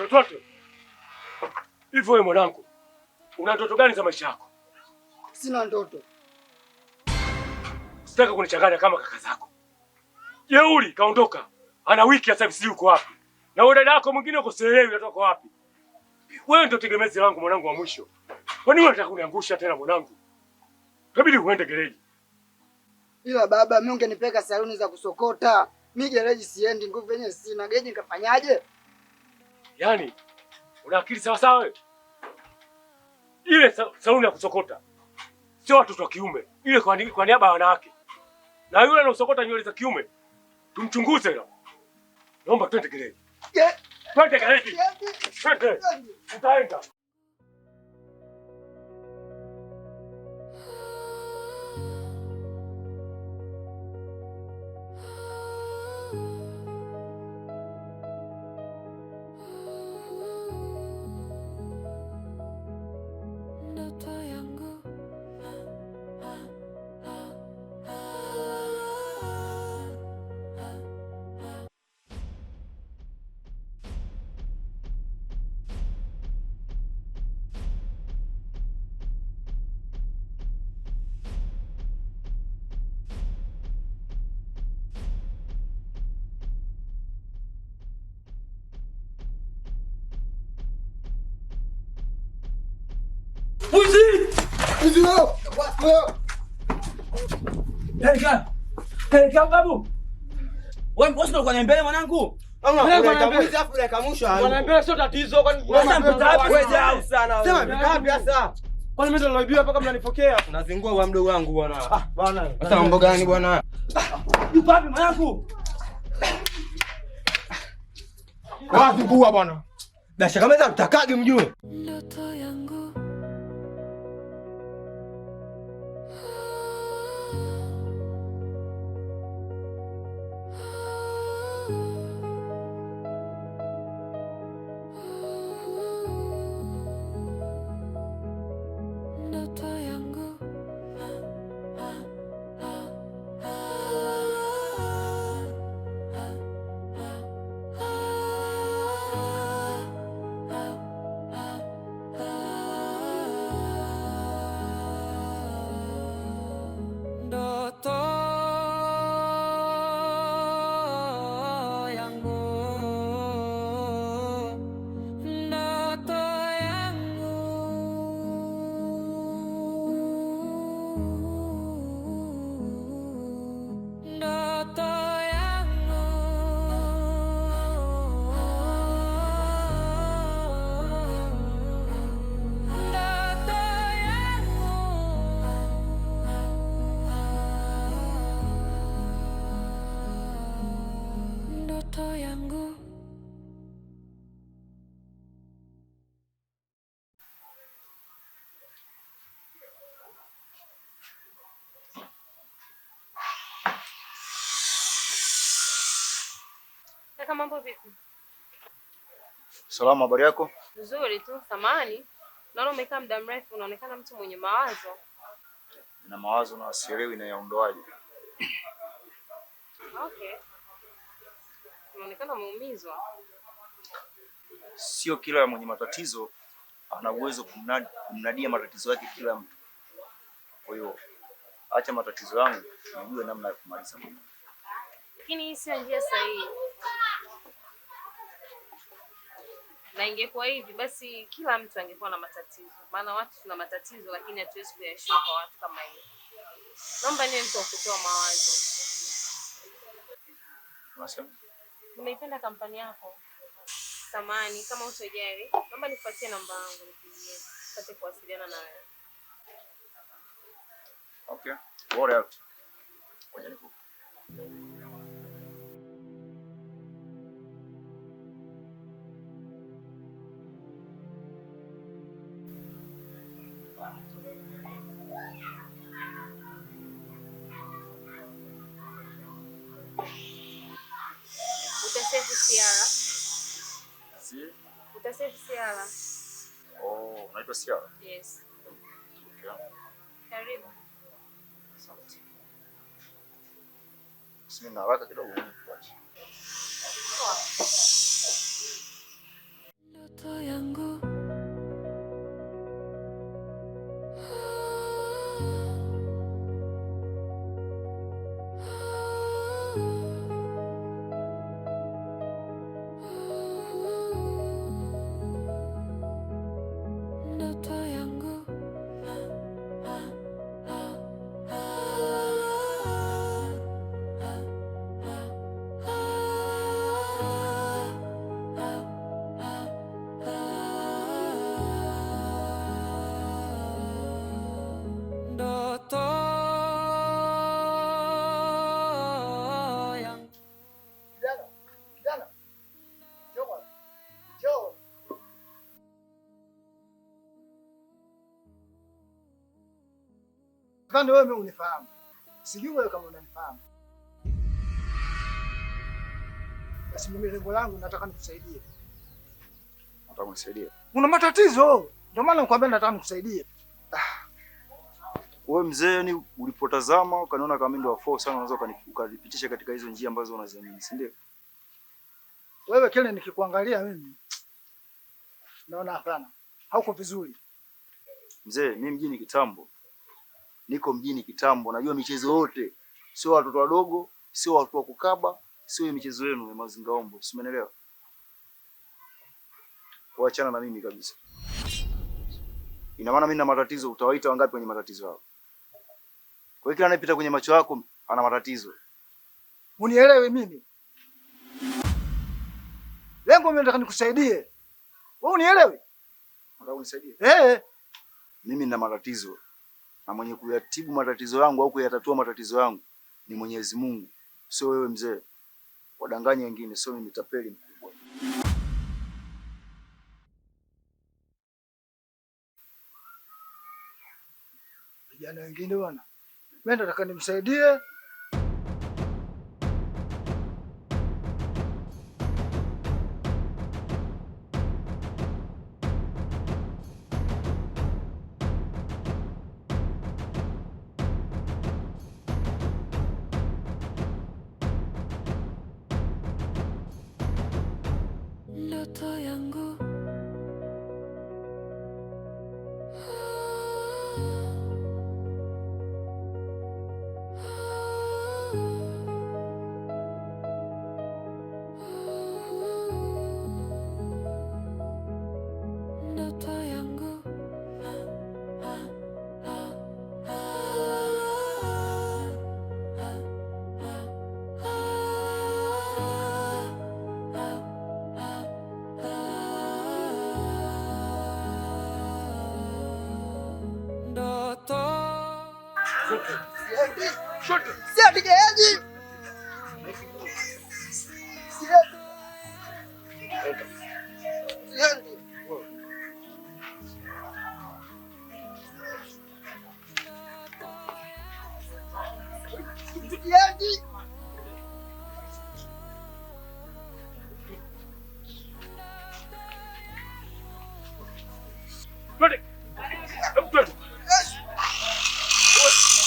Twende. Hivyo wewe mwanangu, una ndoto gani za maisha yako? Sina ndoto. Sitaki kunichanganya kama kaka zako. Jeuri kaondoka. Ana wiki sasa hivi yuko wapi? Na wewe dada yako mwingine uko Selewi unatoka wapi? Wewe ndio tegemezi langu mwanangu wa mwisho. Kwa nini unataka kuniangusha tena mwanangu? Inabidi uende gereji. Ila baba, mimi ungenipeleka saluni za kusokota. Mimi gereji siendi, nguvu yenyewe sina. Gereji nikafanyaje? Yaani una akili sawa sawa wewe? Ile saluni ya kusokota sio watoto wa kiume. Ile kwa niaba ya wanawake. Na yule anasokota nywele za kiume tumchunguze leo. Naomba twende gereji. Twende gereji. Twende. Tutaenda. Mwizi wao. Peleka babu. Wewe mbona uko kwa mbele mwanangu? Wanaambia sio tatizo kwani wewe sana. Sema vipi sasa? Kwani mimi ndo naibiwa mpaka mnanipokea? Unazingua wa mdogo wangu bwana. Bwana. Sasa mambo gani bwana? Yupo wapi mwanangu? Wapi bua bwana? Dasha kama hizo utakage mjue. Ndoto yangu Kaka, mambo vipi? Salama, habari yako? Nzuri tu, samahani. Naona umekaa muda mrefu, unaonekana mtu mwenye mawazo. Nina mawazo na sielewi na yaondoaje. Okay. Unaonekana umeumizwa. Sio kila mwenye matatizo ana uwezo kumnadia matatizo yake kila mtu. Kwa hiyo acha matatizo yangu nijue namna ya kumaliza mimi. Lakini hii sio njia sahihi. Na ingekuwa hivi basi kila mtu angekuwa na matatizo. Maana watu tuna matatizo lakini hatuwezi kuyashika kwa watu kama hiyo. Naomba niwe mtu wa kutoa mawazo. Unasema? Nimeipenda kampani yako. Samahani kama utojali, naomba nifuatie namba yangu nipigie. Tupate kuwasiliana na wewe. Okay. Bora out. Ngoja nikupe. Utasefu Siara. Si? Utasefu Siara. Oh, unaitwa Siara? Yes. Okay. Karibu. Asante. Sina haraka kidogo nikuache. ndoto yangu ndoto yangu ndoto yangu. Kijana. Njoo bwana. Njoo. Kando wewe unifahamu. Sijui wewe kama unanifahamu. Basi mimi lengo langu nataka nikusaidie. Nataka unisaidie. Una matatizo. Ndio maana nikwambia nataka nikusaidie. Wewe mzee, ni ulipotazama ukaniona kama mimi ndo wafo sana, unaweza ukanipitisha katika hizo njia ambazo unaziamini, si ndio? Wewe kile nikikuangalia mimi naona hapana. Hauko vizuri. Mzee, mimi mjini kitambo. Niko mjini kitambo, najua michezo yote. Sio watoto wadogo, sio watu wa kukaba, sio michezo yenu ya mazingaombo. Si umeelewa? Waachana na mimi kabisa. Ina maana mimi na matatizo, utawaita wangapi wenye matatizo yao? Kwa hiyo kila anayepita kwenye macho yako ana matatizo. Unielewe mimi. Lengo mimi nataka nikusaidie. Wewe unielewe? Nataka unisaidie. Mimi nina matatizo. Na mwenye kuyatibu matatizo yangu au kuyatatua matatizo yangu ni Mwenyezi Mungu. Sio wewe mzee. Wadanganya wengine, sio mimi tapeli mkubwa. Vijana wengine bwana. Mimi nataka nimsaidie. ndoto yangu ndoto yangu Siendi gereji. Siendi. Siendi.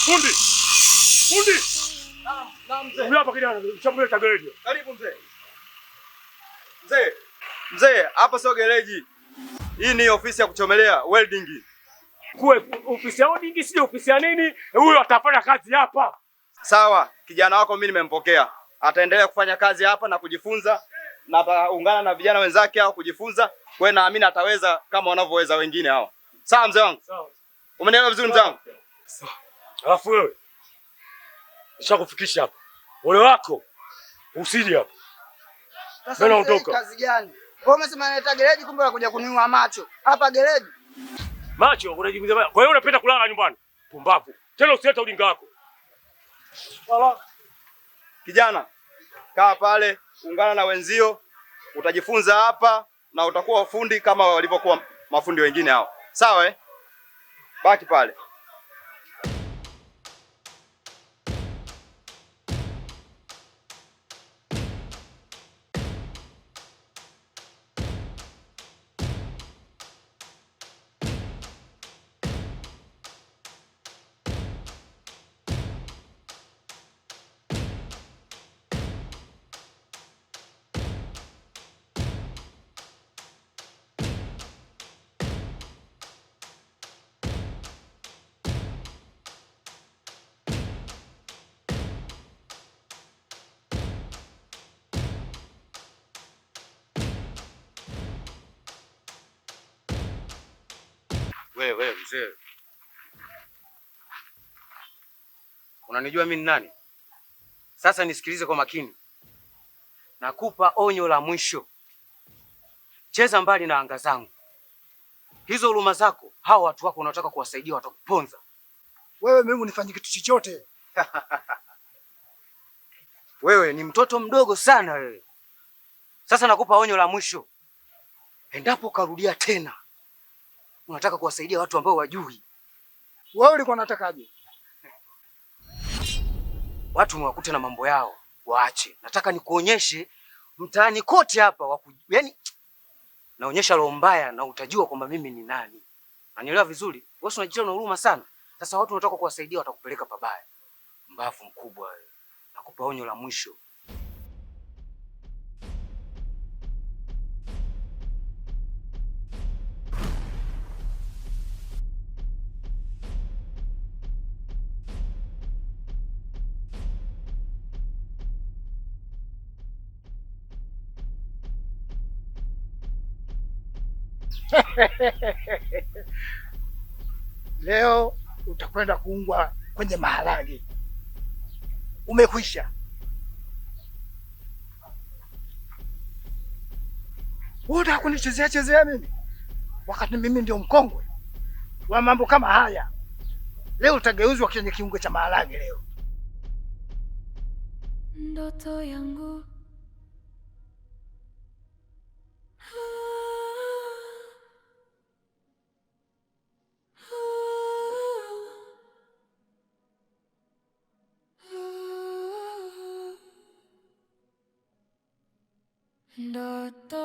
Fundi. Mzee hapa kijana, chambule cha gereji. Karibu mzee. Mzee, hapa sio gereji. Hii ni ofisi ya kuchomelea welding. Kuwe ofisi ya welding, sio ofisi ya nini? Huyo atafanya kazi hapa. Sawa, kijana wako mimi nimempokea. Ataendelea kufanya kazi hapa na kujifunza na ataungana na vijana wenzake hao kujifunza. Kwa hiyo naamini ataweza kama wanavyoweza wengine hao. Sawa mzee wangu? Sawa. Umenielewa vizuri mzee wangu? Sawa. Alafu wewe nishakufikisha hapa. Ole wako usije hapa. Sasa naondoka. Kazi gani? Wewe umesema naleta gereji, kumbe unakuja kuniua macho. Hapa gereji. Macho unajibuza. Kwa hiyo unapenda kulala nyumbani. Pumbavu. Tena usileta ujinga wako. Wala. Kijana, kaa pale, ungana na wenzio, utajifunza hapa na utakuwa fundi kama walivyokuwa mafundi wengine hao. Sawa eh? Baki pale. Wewe mzee. Unanijua mimi ni nani? Sasa nisikilize kwa makini. Nakupa onyo la mwisho. Cheza mbali na anga zangu. Hizo huruma zako, hao watu wako unataka kuwasaidia watakuponza. Wewe mimi unifanyie kitu chochote. Wewe ni mtoto mdogo sana wewe. Sasa nakupa onyo la mwisho. Endapo karudia tena, unataka kuwasaidia watu ambao wajui. Wewe ulikuwa unatakaje? Watu mwakute na mambo yao, waache. Nataka nikuonyeshe mtaani kote hapa yaani naonyesha roho mbaya na utajua kwamba mimi ni nani. Unanielewa vizuri? Wewe unajitia na huruma sana. Sasa watu unataka kuwasaidia watakupeleka pabaya. Mbavu mkubwa wewe. Nakupa onyo la mwisho. Leo utakwenda kuungwa kwenye maharage. Umekwisha. Wewe unataka kunichezea mimi? Wakati mimi ndio mkongwe wa mambo kama haya. Leo utageuzwa kwenye kiungo cha maharage leo. Ndoto yangu ndoto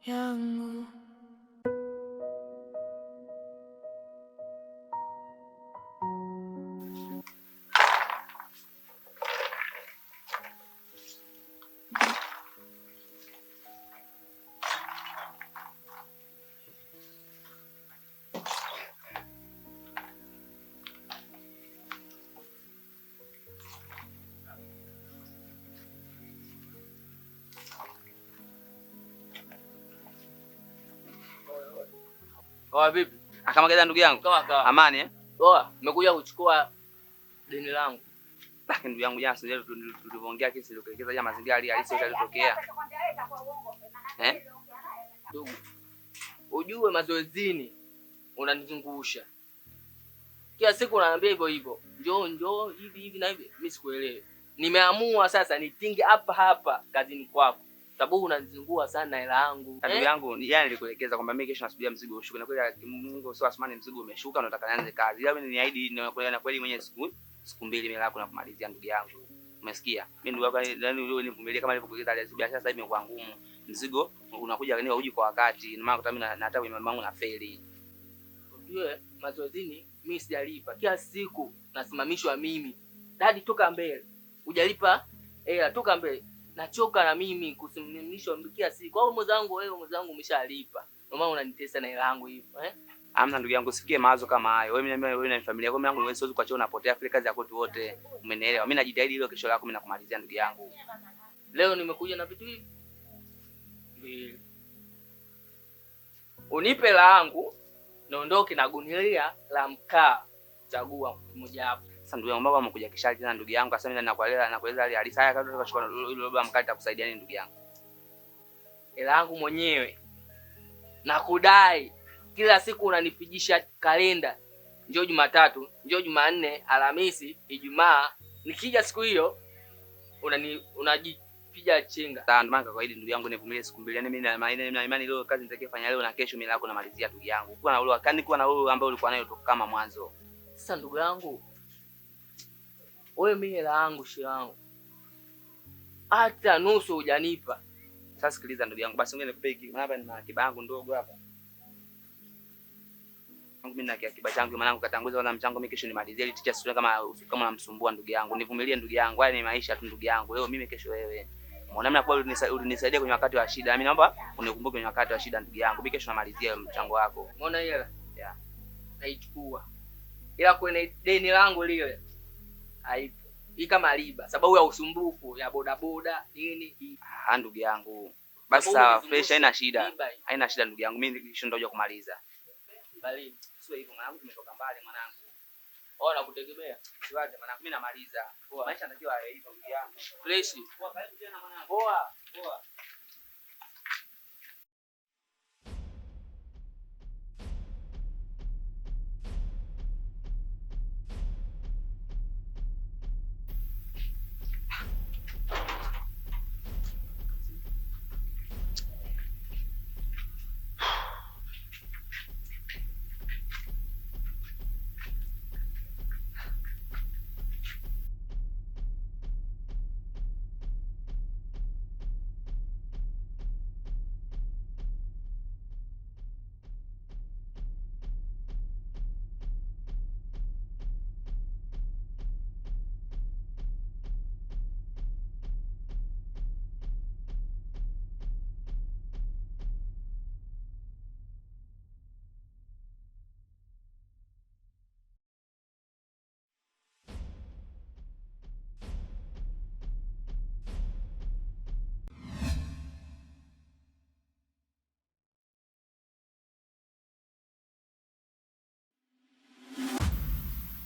yangu Poa vipi? Akamageza ndugu yangu. Kawa. Amani eh? Poa, nimekuja kuchukua deni langu. Lakini ndugu yangu jana sio tulivyoongea kesi ilikuelekeza ya mazingira halisi yalitokea. Ndugu. Ujue mazoezini unanizungusha. Kila siku unaniambia hivyo hivyo. Njoo hivi na hivi. Mimi sikuelewi. Nimeamua sasa nitinge hapa kazini kwako. Sababu unanizungua sana hela yangu. Ndugu yangu, jana nilikuelekeza kwamba mimi kesho nasubiria mzigo ushuke. Na kweli Mungu sio Asmani mzigo umeshuka na nataka nianze kazi. Ila mimi niahidi na kweli mwenye siku mbili mimi lako na kumalizia ndugu yangu. Umesikia? Mimi ndugu yako yani nivumilie kama nilivyokuelekeza ile biashara sasa hivi imekuwa ngumu. Mzigo unakuja ni uji kwa wakati. Na maana hata mimi na hata mama wangu na feli. Unajua mazoezini mimi sijalipa. Kila siku nasimamishwa mimi. Dadi toka mbele. Hujalipa hela toka mbele. Nachoka na mimi kusimamishwa kila siku. Au wewe mwenzangu umeshalipa. Ndio maana unanitesa na hela yangu hivyo, Amna ndugu yangu, sifikie mawazo kama hayo. Wewe na familia yako, mimi yangu siwezi kuacha unapotea Afrika kazi yako wote. Umenielewa? Mimi najitahidi ile kesho yako mimi nakumalizia ndugu yangu. Leo nimekuja na vitu hivi. Mbili. Unipe langu, naondoke na gunia la mkaa. Chagua mmoja hapo. Sasa ndugu yangu, mbona umekuja kishali tena ndugu yangu? Sasa mimi nakueleza hali halisi. Haya kama tukachukua ile baba mkaa itakusaidia nini ndugu yangu? Hela yangu mwenyewe. Nakudai. Kila siku unanipigisha kalenda. Njoo Jumatatu, njoo Jumanne, Alhamisi, Ijumaa. Nikija siku hiyo unajipiga chenga. Sasa ndio maana kawaida ndugu yangu nivumilie siku mbili. Yaani mimi na imani leo kazi nitakayofanya leo na kesho mimi lako namalizia ndugu yangu. Kuwa na wewe ambao ulikuwa nayo toka kama mwanzo. Sasa ndugu yangu, wewe mimi hela yangu wangu. Hata nusu hujanipa. Sasa sikiliza ndugu yangu, basi ngoja nikupe hiki. Hapa nina akiba yangu ndogo hapa. Mimi na akiba changu mwanangu katanguza wala mchango mimi kesho nimalizie ili teacher sio kama unamsumbua ndugu yangu. Nivumilie ndugu yangu. Haya ni maisha tu ndugu yangu. Leo mimi kesho wewe. Mwanamna kwa ulinisaidia kwenye wakati wa shida. Mimi naomba unikumbuke kwenye wakati wa shida ndugu yangu. Mimi kesho namalizia mchango wako. Umeona hela? Yeah. Naichukua. Ila kwenye deni langu lile haipo. Hii kama riba sababu ya usumbufu ya bodaboda nini hii. Ndugu yangu. Basi sawa, fresh, haina shida. Haina shida ndugu yangu. Mimi kesho nitakuja kumaliza. Bali Sio hivyo mwanangu, tumetoka mbali mwanangu. nakutegemea. Siwaze mwanangu, mimi namaliza. Maisha yanatakiwa yawe hivyo ndugu yangu. Fresh. Poa, karibu tena mwanangu. Poa. Poa.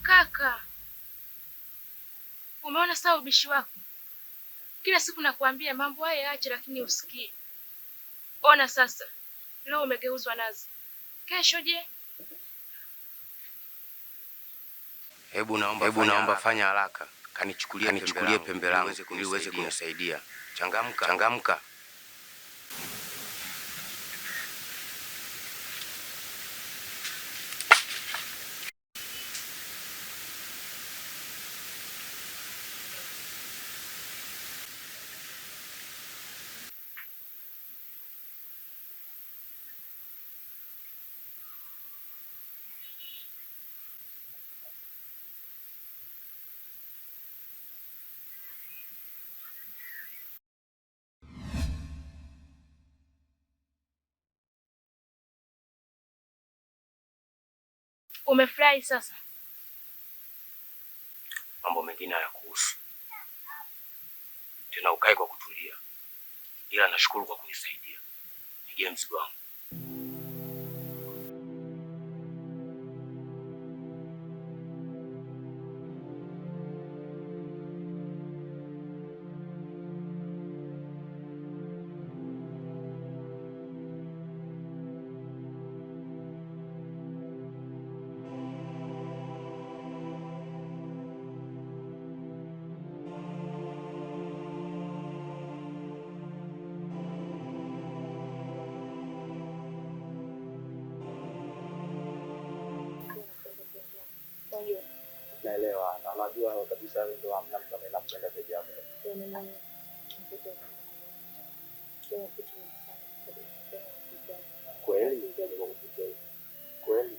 Kaka, umeona sawa ubishi wako? Kila siku nakuambia mambo haya yaache, lakini usikii. Ona sasa, leo umegeuzwa nazi, kesho je? Hebu naomba fanya haraka, kanichukulie pembe langu ili uweze kunisaidia. Changamka. Umefurahi sasa? Mambo mengine hayakuhusu tena, ukae kwa kutulia, ila nashukuru kwa kunisaidia. Nigie mzigo wangu. Naelewa, na unajua kabisa wewe ndio hamna mtu anayependa zaidi yako. Kweli? Kweli?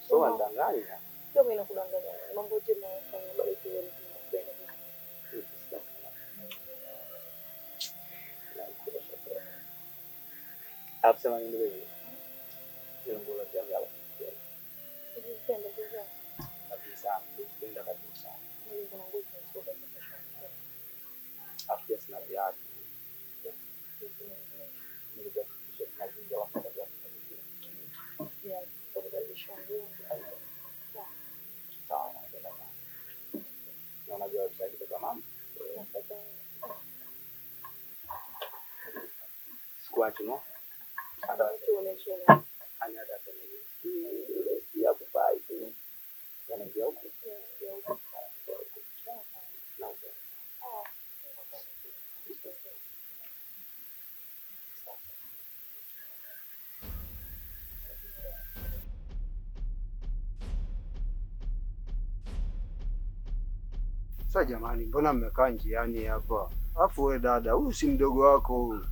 So andanganya. Sio mimi nakudanganya. Mambo yote nayofanya bado tu wewe unapenda. Absema nini wewe? Sio ngolo ya ngalo. Nipenda kuzaa. Kabisa, nipenda kabisa. Mimi kuna nguvu za kutoka kwa shamba. Afya sina viatu. Ndio kisha tunajenga wakati wa ya kubadilisha nguo. sawa. Na unajua usaidi kwa mama? Sikuachi no? Ada tuoneshana. Ani ada tena. Ya kufai tu. Yanaingia huko. Sasa jamani, mbona mmekaa njiani hapa? Alafu wewe dada, huyu si mdogo wako huyu.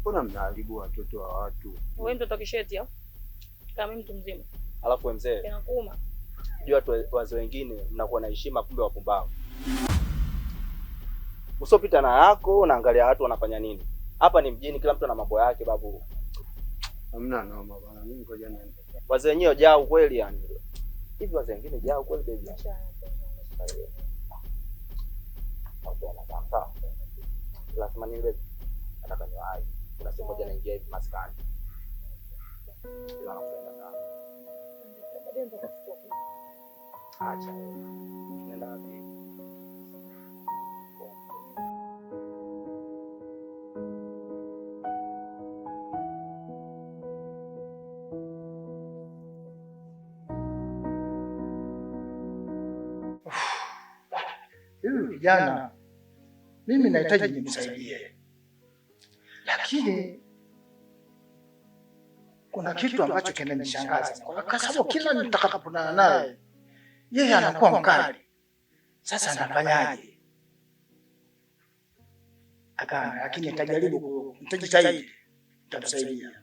Mbona mnaharibu watoto wa watu? Wewe mtoto kisheti au? Kama mtu mzima. Alafu we mzee, Inakuuma. jua wazee wengine mnakuwa na heshima, kumbe wapumbavu. Usopita na yako unaangalia watu wanafanya nini. Hapa ni mjini, kila mtu ana mambo yake babu. Hamna noma bwana, mimi ngoja niende. Wazee wenyewe jao kweli yani. Hivi wazee wengine jao kweli baby. Lazima ni baby. nataka niwahi. Kuna siku moja naingia hivi maskani. Ila nakupenda sana. Acha. Nenda wapi? Huyu kijana mimi nahitaji nimsaidie, lakini kuna kitu ambacho kinanishangaza kwa sababu kila nitakapokutana naye yeye anakuwa mkali. Sasa nafanyaje? Lakini nitajaribu, nitajitahidi, nitamsaidia.